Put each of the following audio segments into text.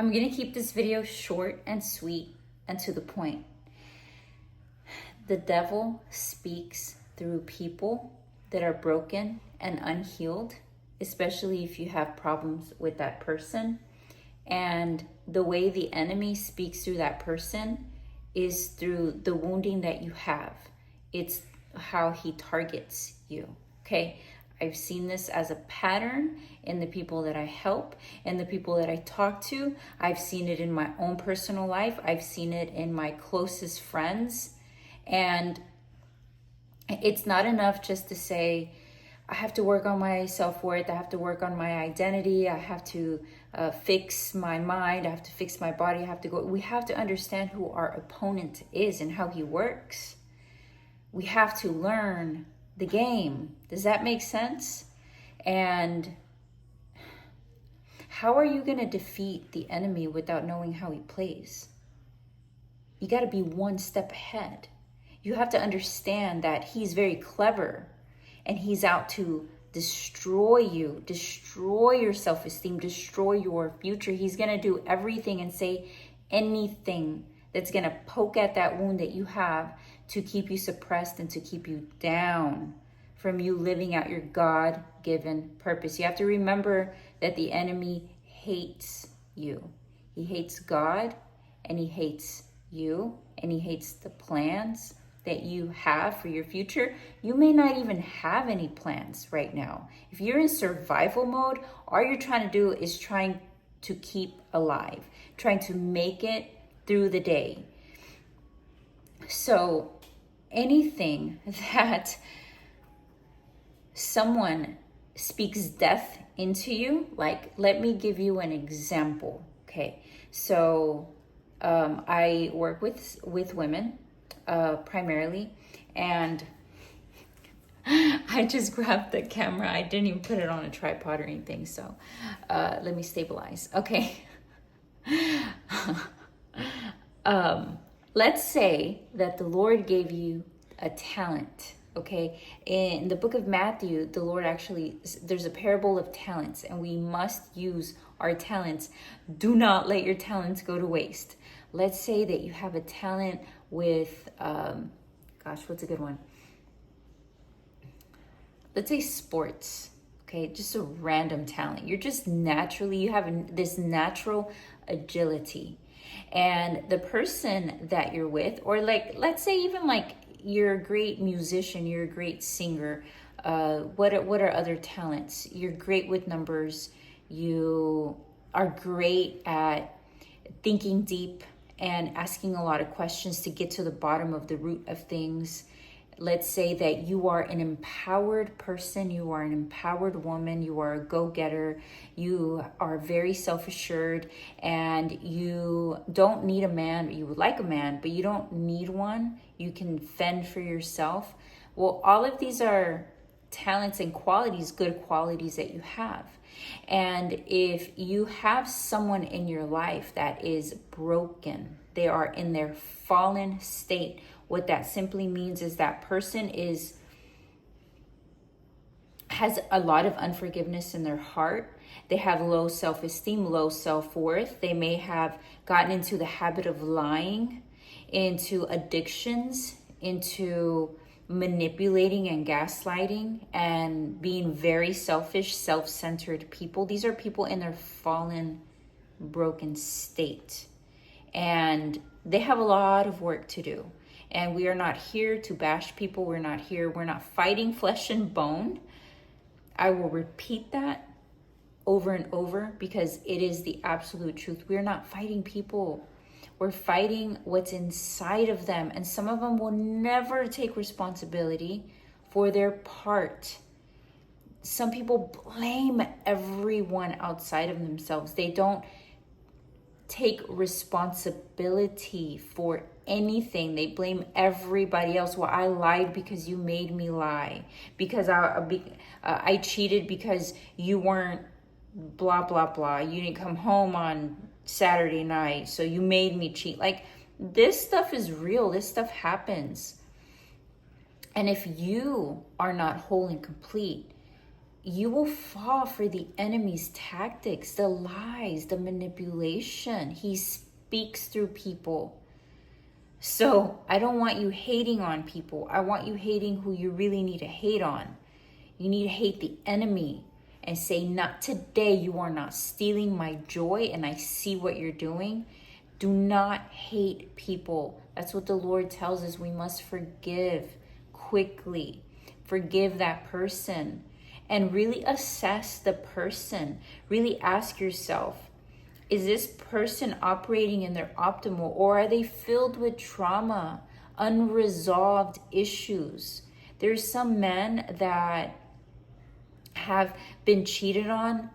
I'm going to keep this video short and sweet and to the point. The devil speaks through people that are broken and unhealed, especially if you have problems with that person. And the way the enemy speaks through that person is through the wounding that you have. It's how he targets you, okay? I've seen this as a pattern in the people that I help and the people that I talk to. I've seen it in my own personal life. I've seen it in my closest friends. And it's not enough just to say, I have to work on my self-worth. I have to work on my identity. I have to fix my mind. I have to fix my body. I have to go. We have to understand who our opponent is and how he works. We have to learn the game. Does that make sense? And how are you going to defeat the enemy without knowing how he plays? You got to be one step ahead. You have to understand that he's very clever and he's out to destroy you, destroy your self-esteem, destroy your future. He's going to do everything and say anything that's going to poke at that wound that you have to keep you suppressed and to keep you down from you living out your God-given purpose. You have to remember that the enemy hates you. He hates God and he hates you and he hates the plans that you have for your future. You may not even have any plans right now. If you're in survival mode, all you're trying to do is trying to keep alive, trying to make it through the day. So anything that someone speaks death into you, like, let me give you an example. Okay, so I work with women primarily, and I just grabbed the camera. I didn't even put it on a tripod or anything, so let me stabilize. Okay. Let's say that the Lord gave you a talent. Okay, in the book of Matthew, the Lord actually, there's a parable of talents, and we must use our talents. Do not let your talents go to waste. Let's say that you have a talent with, what's a good one? Let's say sports, okay? Just a random talent. You're just naturally, you have this natural agility. And the person that you're with, or like, let's say even like you're a great musician, you're a great singer. What are other talents? You're great with numbers. You are great at thinking deep and asking a lot of questions to get to the bottom of the root of things. Let's say that you are an empowered person, you are an empowered woman, you are a go-getter, you are very self-assured, and you don't need a man. You would like a man, but you don't need one. You can fend for yourself. Well, all of these are talents and qualities, good qualities that you have. And if you have someone in your life that is broken, they are in their fallen state, what that simply means is that person has a lot of unforgiveness in their heart. They have low self-esteem, low self-worth. They may have gotten into the habit of lying, into addictions, into manipulating and gaslighting, and being very selfish, self-centered people. These are people in their fallen, broken state. And they have a lot of work to do. And we are not here to bash people. We're not fighting flesh and bone. I will repeat that over and over because it is the absolute truth. We're not fighting people. We're fighting what's inside of them. And some of them will never take responsibility for their part. Some people blame everyone outside of themselves. They don't take responsibility for anything. They blame everybody else. Well, I lied because you made me lie. Because I cheated because you weren't blah, blah, blah. You didn't come home on Saturday night, so you made me cheat. Like, this stuff is real. This stuff happens. And if you are not whole and complete, you will fall for the enemy's tactics, the lies, the manipulation. He speaks through people. So I don't want you hating on people. I want you hating who you really need to hate on. You need to hate the enemy and say, not today. You are not stealing my joy, and I see what you're doing. Do not hate people. That's what the Lord tells us. We must forgive quickly. Forgive that person and really assess the person. Really ask yourself, is this person operating in their optimal, or are they filled with trauma, unresolved issues? There's some men that have been cheated on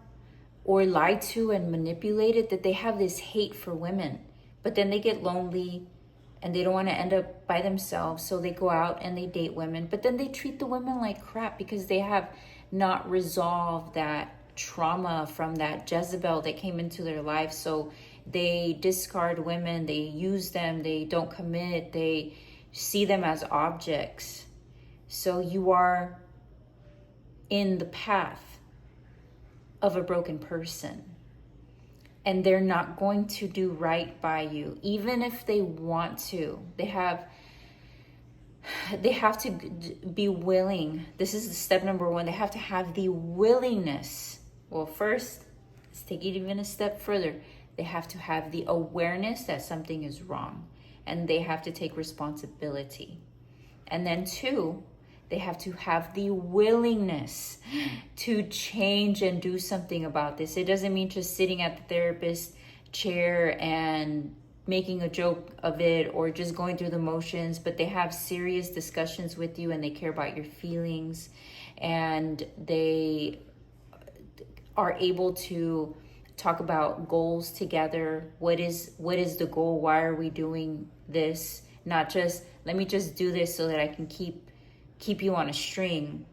or lied to and manipulated, that they have this hate for women, but then they get lonely and they don't want to end up by themselves, so they go out and they date women, but then they treat the women like crap because they have not resolved that trauma from that Jezebel that came into their life. So they discard women, they use them, they don't commit, they see them as objects. So you are in the path of a broken person, and they're not going to do right by you, even if they want to. They have to be willing. This is step number one. They have to have the willingness. Well, first, let's take it even a step further. They have to have the awareness that something is wrong, and they have to take responsibility. And then two, they have to have the willingness to change and do something about this. It doesn't mean just sitting at the therapist chair and making a joke of it or just going through the motions, but they have serious discussions with you and they care about your feelings, and they are able to talk about goals together. What is the goal? Why are we doing this? Not just, let me just do this so that I can keep you on a string.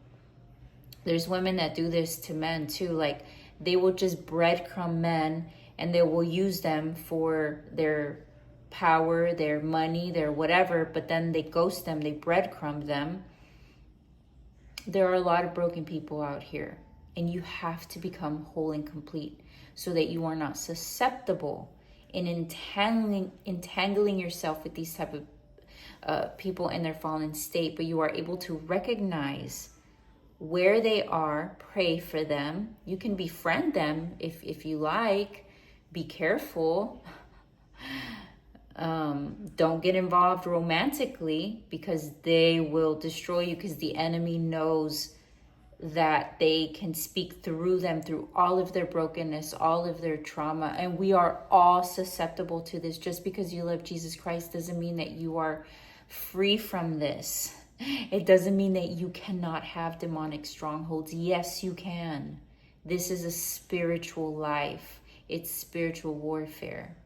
There's women that do this to men too. Like, they will just breadcrumb men and they will use them for their power, their money, their whatever, but then they ghost them, they breadcrumb them. There are a lot of broken people out here, and you have to become whole and complete so that you are not susceptible in entangling yourself with these type of people in their fallen state, but you are able to recognize where they are, pray for them. You can befriend them if you like. Be careful. Don't get involved romantically, because they will destroy you, because the enemy knows that they can speak through them, through all of their brokenness, all of their trauma. And we are all susceptible to this. Just because you love Jesus Christ doesn't mean that you are free from this. It doesn't mean that you cannot have demonic strongholds. Yes, you can. This is a spiritual life. It's spiritual warfare.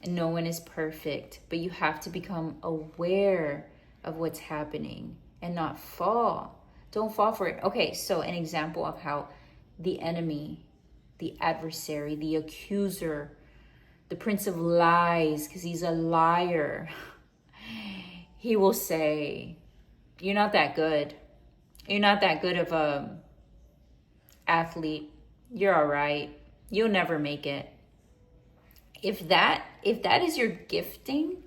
And no one is perfect, but you have to become aware of what's happening and not fall. Don't fall for it. Okay, so an example of how the enemy, the adversary, the accuser, the prince of lies, because he's a liar, he will say, you're not that good. You're not that good of a athlete. You're all right. You'll never make it. If that is your gifting,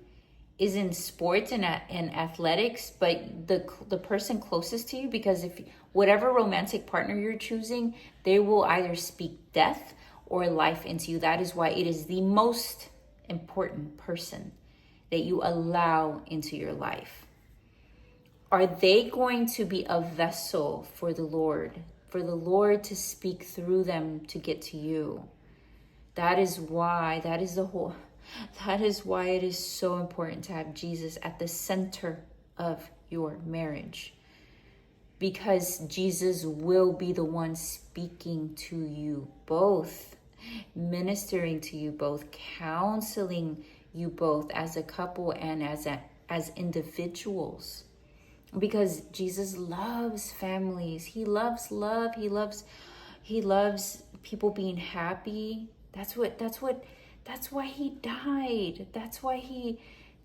is in sports and athletics, but the person closest to you, because if whatever romantic partner you're choosing, they will either speak death or life into you. That is why it is the most important person that you allow into your life. Are they going to be a vessel for the Lord to speak through them to get to you? That is why it is so important to have Jesus at the center of your marriage, because Jesus will be the one speaking to you both, ministering to you both, counseling you both as a couple and as individuals, because Jesus loves families. He loves love. He loves people being happy. That's why he died. That's why he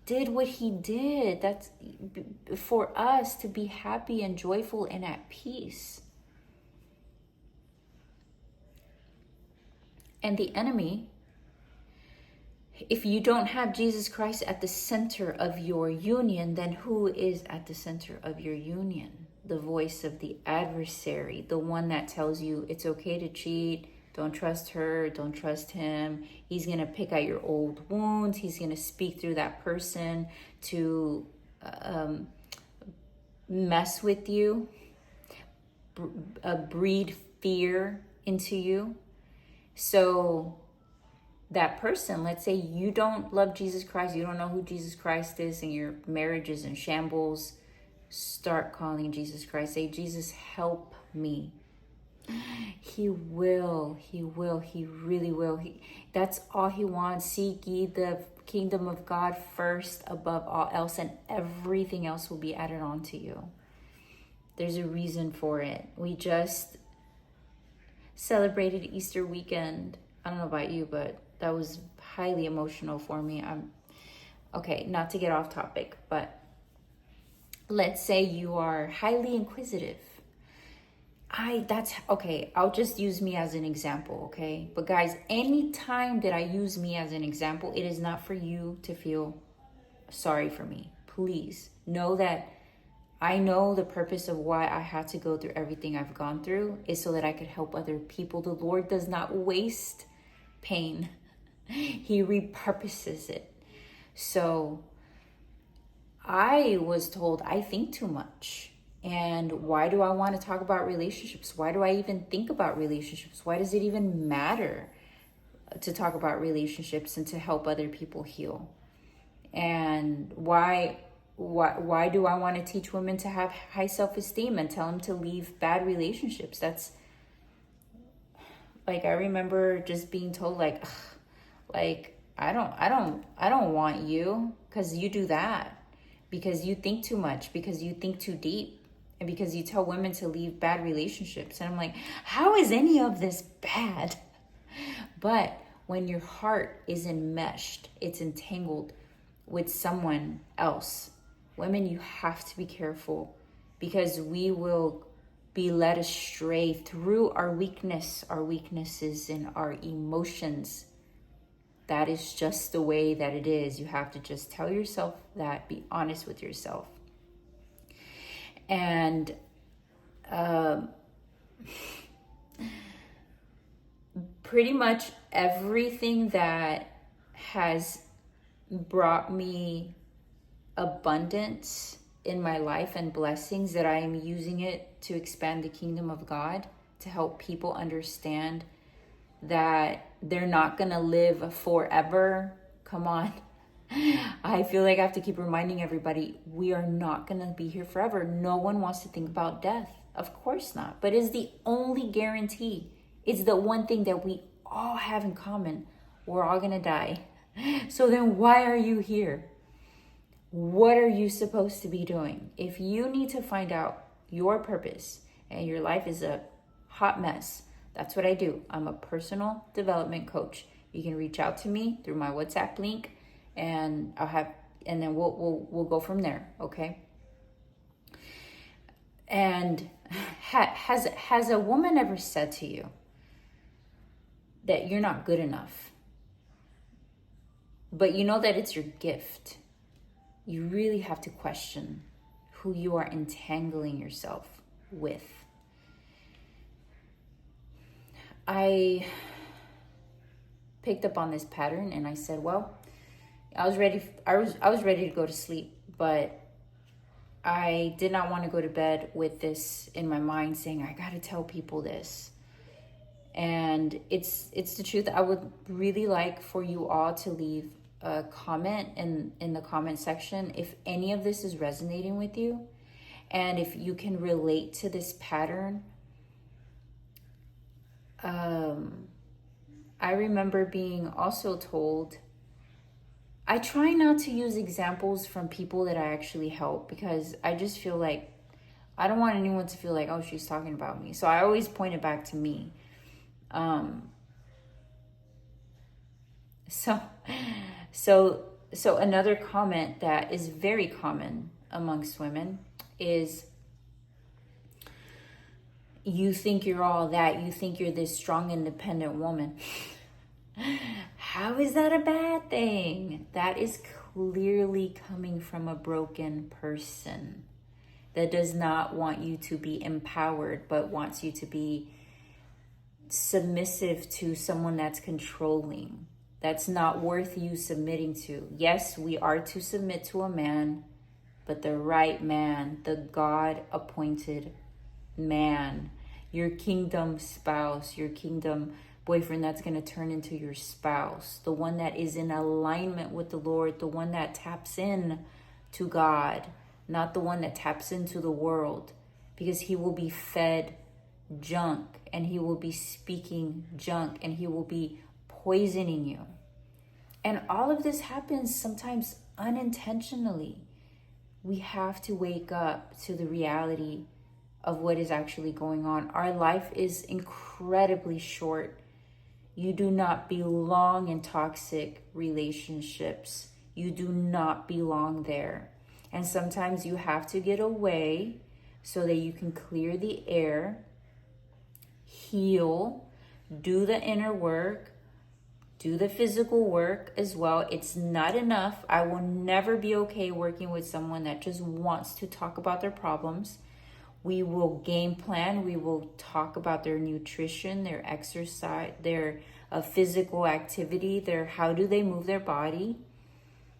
did what he did. That's for us to be happy and joyful and at peace. And the enemy, if you don't have Jesus Christ at the center of your union, then who is at the center of your union? The voice of the adversary, the one that tells you it's okay to cheat, don't trust her, don't trust him. He's going to pick at your old wounds. He's going to speak through that person to mess with you, breed fear into you. So that person, let's say you don't love Jesus Christ, you don't know who Jesus Christ is, and your marriage is in shambles, start calling Jesus Christ. Say, Jesus, help me. He will, he really will. That's all he wants. Seek ye the kingdom of God first above all else, and everything else will be added on to you. There's a reason for it. We just celebrated Easter weekend. I don't know about you, but that was highly emotional for me. Okay, not to get off topic, but let's say you are highly inquisitive. I'll just use me as an example, okay? But guys, anytime that I use me as an example, it is not for you to feel sorry for me. Please know that I know the purpose of why I had to go through everything I've gone through is so that I could help other people. The Lord does not waste pain. He repurposes it. So I was told I think too much. And why do I want to talk about relationships? Why do I even think about relationships? Why does it even matter to talk about relationships and to help other people heal? And why do I want to teach women to have high self-esteem and tell them to leave bad relationships? That's like, I remember just being told like I don't want you because you do that, because you think too much, because you think too deep, and because you tell women to leave bad relationships. And I'm like, how is any of this bad? But when your heart is enmeshed, it's entangled with someone else, women, you have to be careful, because we will be led astray through our weaknesses and our emotions. That is just the way that it is. You have to just tell yourself that, be honest with yourself. And pretty much everything that has brought me abundance in my life and blessings, that I am using it to expand the kingdom of God, to help people understand that they're not gonna live forever. Come on. I feel like I have to keep reminding everybody, we are not gonna be here forever. No one wants to think about death. Of course not. But it's the only guarantee. It's the one thing that we all have in common. We're all gonna die. So then why are you here? What are you supposed to be doing? If you need to find out your purpose and your life is a hot mess, that's what I do. I'm a personal development coach. You can reach out to me through my WhatsApp link, and then we'll go from there, okay? And has a woman ever said to you that you're not good enough, but you know that it's your gift? You really have to question who you are entangling yourself with. I picked up on this pattern and I said, well, I was ready to go to sleep, but I did not want to go to bed with this in my mind saying, I got to tell people this. And it's the truth. I would really like for you all to leave a comment in the comment section if any of this is resonating with you, and if you can relate to this pattern. I remember being also told, I try not to use examples from people that I actually help, because I just feel like I don't want anyone to feel like, oh, she's talking about me. So I always point it back to me. So another comment that is very common amongst women is, you think you're all that. You think you're this strong, independent woman. How is that a bad thing? That is clearly coming from a broken person that does not want you to be empowered, but wants you to be submissive to someone that's controlling, that's not worth you submitting to. Yes, we are to submit to a man, but the right man, the God-appointed man, your kingdom spouse, your kingdom boyfriend that's going to turn into your spouse, the one that is in alignment with the Lord, the one that taps in to God, not the one that taps into the world, because he will be fed junk and he will be speaking junk and he will be poisoning you. And all of this happens sometimes unintentionally. We have to wake up to the reality of what is actually going on. Our life is incredibly short. You do not belong in toxic relationships. You do not belong there. And sometimes you have to get away so that you can clear the air, heal, do the inner work, do the physical work as well. It's not enough. I will never be okay working with someone that just wants to talk about their problems. We will game plan. We will talk about their nutrition, their exercise, their physical activity, how do they move their body?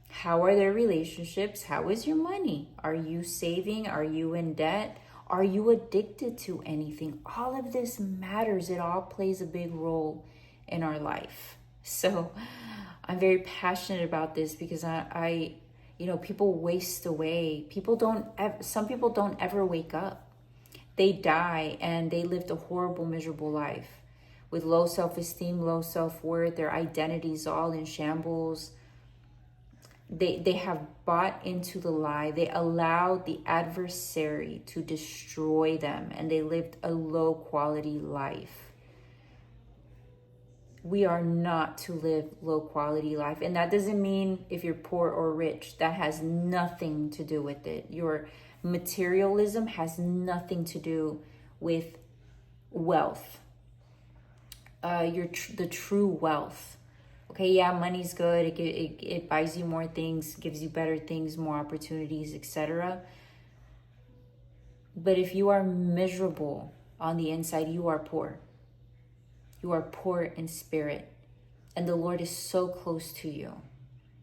How are their relationships? How is your money? Are you saving? Are you in debt? Are you addicted to anything? All of this matters. It all plays a big role in our life. So I'm very passionate about this because I people waste away. Some people don't ever wake up. They die and they lived a horrible, miserable life with low self-esteem, low self-worth, their identities all in shambles. They have bought into the lie. They allowed the adversary to destroy them, and they lived a low quality life. We are not to live low quality life. And that doesn't mean if you're poor or rich. That has nothing to do with it. Your materialism has nothing to do with wealth. The true wealth. Okay, yeah, money's good. It buys you more things, gives you better things, more opportunities, etc. But if you are miserable on the inside, you are poor. You are poor in spirit. And the Lord is so close to you.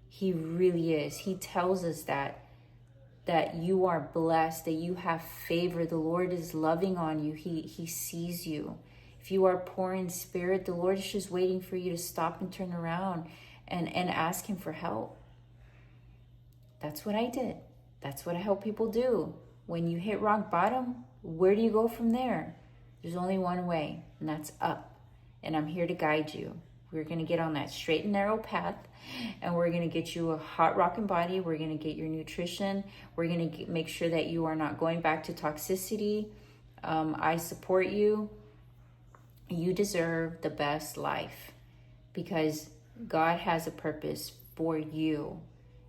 He really is. He tells us that you are blessed, that you have favor. The Lord is loving on you. He sees you. If you are poor in spirit, the Lord is just waiting for you to stop and turn around and ask him for help. That's what I did. That's what I help people do. When you hit rock bottom, where do you go from there? There's only one way, and that's up. And I'm here to guide you. We're going to get on that straight and narrow path, and we're going to get you a hot rocking body. We're going to get your nutrition. We're going to make sure that you are not going back to toxicity. I support you. You deserve the best life because God has a purpose for you.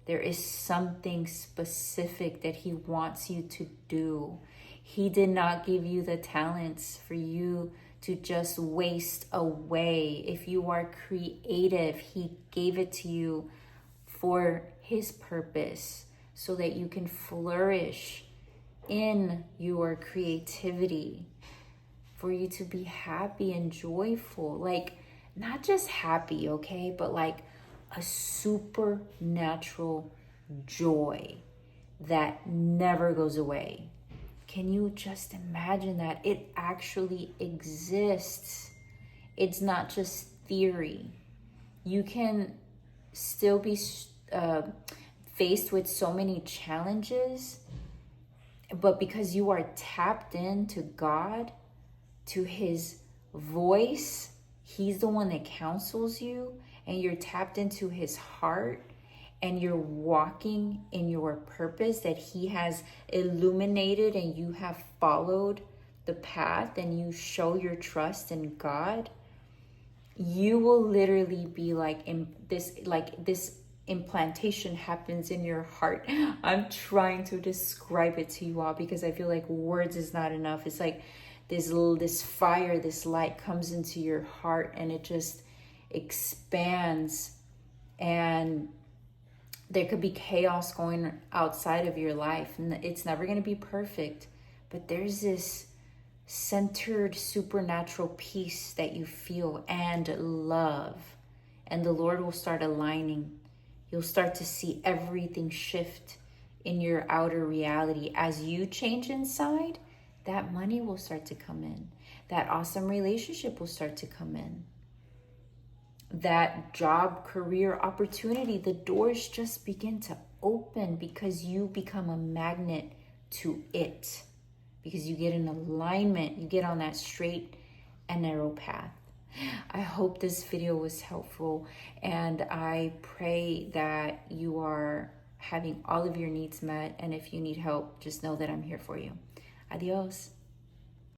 There is something specific that he wants you to do. He did not give you the talents for you to just waste away. If you are creative, he gave it to you for his purpose so that you can flourish in your creativity, for you to be happy and joyful. Like, not just happy, okay, but like a supernatural joy that never goes away. Can you just imagine that? It actually exists. It's not just theory. You can still be faced with so many challenges, but because you are tapped into God, to his voice, he's the one that counsels you, and you're tapped into his heart, and you're walking in your purpose that he has illuminated, and you have followed the path, and you show your trust in God, you will literally be like this implantation happens in your heart. I'm trying to describe it to you all because I feel like words is not enough. It's like this fire, this light comes into your heart, and expands, and there could be chaos going outside of your life, and it's never going to be perfect, but there's this centered supernatural peace that you feel and love, and the Lord will start aligning. You'll start to see everything shift in your outer reality. As you change inside, that money will start to come in. That awesome relationship will start to come in. That job, career opportunity, the doors just begin to open because you become a magnet to it. Because you get in alignment, you get on that straight and narrow path. I hope this video was helpful, and I pray that you are having all of your needs met. And if you need help, just know that I'm here for you. Adios.